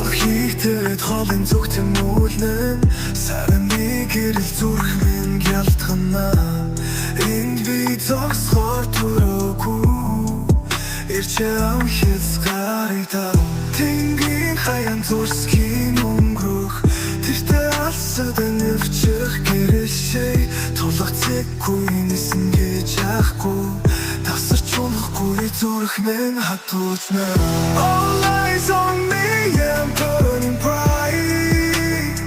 Хийхтэд хоолын зүг тэмүүлнэ Саран би гэрэл зүрх минь гялтгана Энд би зогсохоор түрээгүй Ирчээ ам хязгаартай Тэнгийн хаян зүрсгийн өнгөрөх Тэртээ алсад нэвчих гэрэшээ Тулгацэггүй нисэн гэж яахгүй Тасарч унахгүй зүрх минь хатуучна All eyes on me, I'm burning bright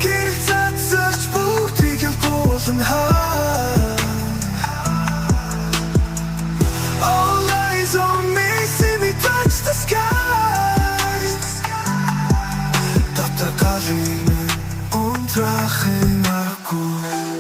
Гэрэл цацарч бүгдийг л буулан All eyes on me, see me touch the skies Дотор галын унтрахын аргагүй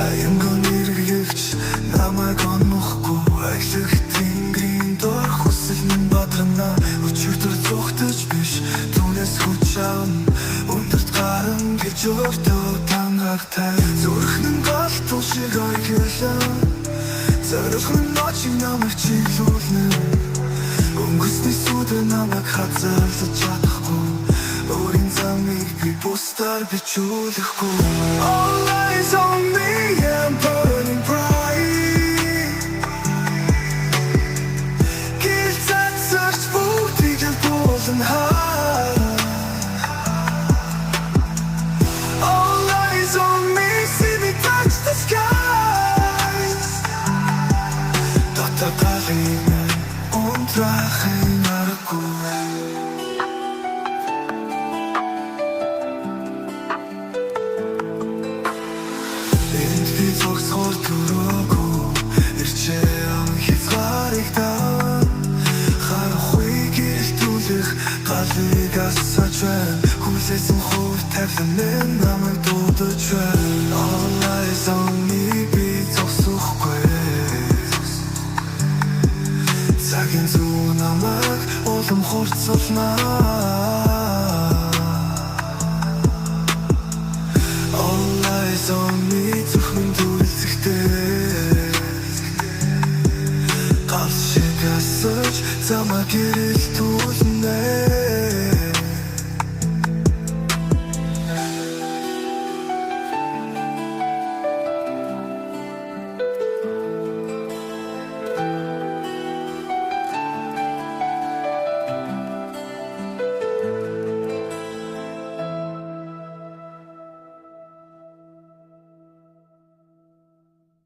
Аянгон эргэлж намайг онохгүй Аялах тэнгэрийн дор хүсэл минь бадрана Өчигдөр зүгтэж биш түүнээс хүч авна Өндөрт гаран гэж өөртөө тангагтай Зүрхнэн галтуу шиг ойглон Зорилго минь очиг намайг чиглүүлнэ Өнгөсний сүдэ намайг хазаалж чадахгүй Өөрийн замыг би бусдаар бичүүлэхгүй All eyes on me, I'm burning bright Гэрэл цацарч бүгдийг л буулан All eyes on me, see me touch the skies Дотор галын унтрахын аргагүй Зогсохоор түрээгүй Ирчээ ам хязгаартай Харахгүй гэрэлтүүлэх галыг асаж байна Хүлээсэн хувь тавилан намайг дуудаж байна All eyes on me би зогсохгүй Цагийн зүүн намайг улам хурцлана All eyes on me зүрхэн дүрэлзэхтэй Гал шиг асаж замаа гэрэлтүүлнэ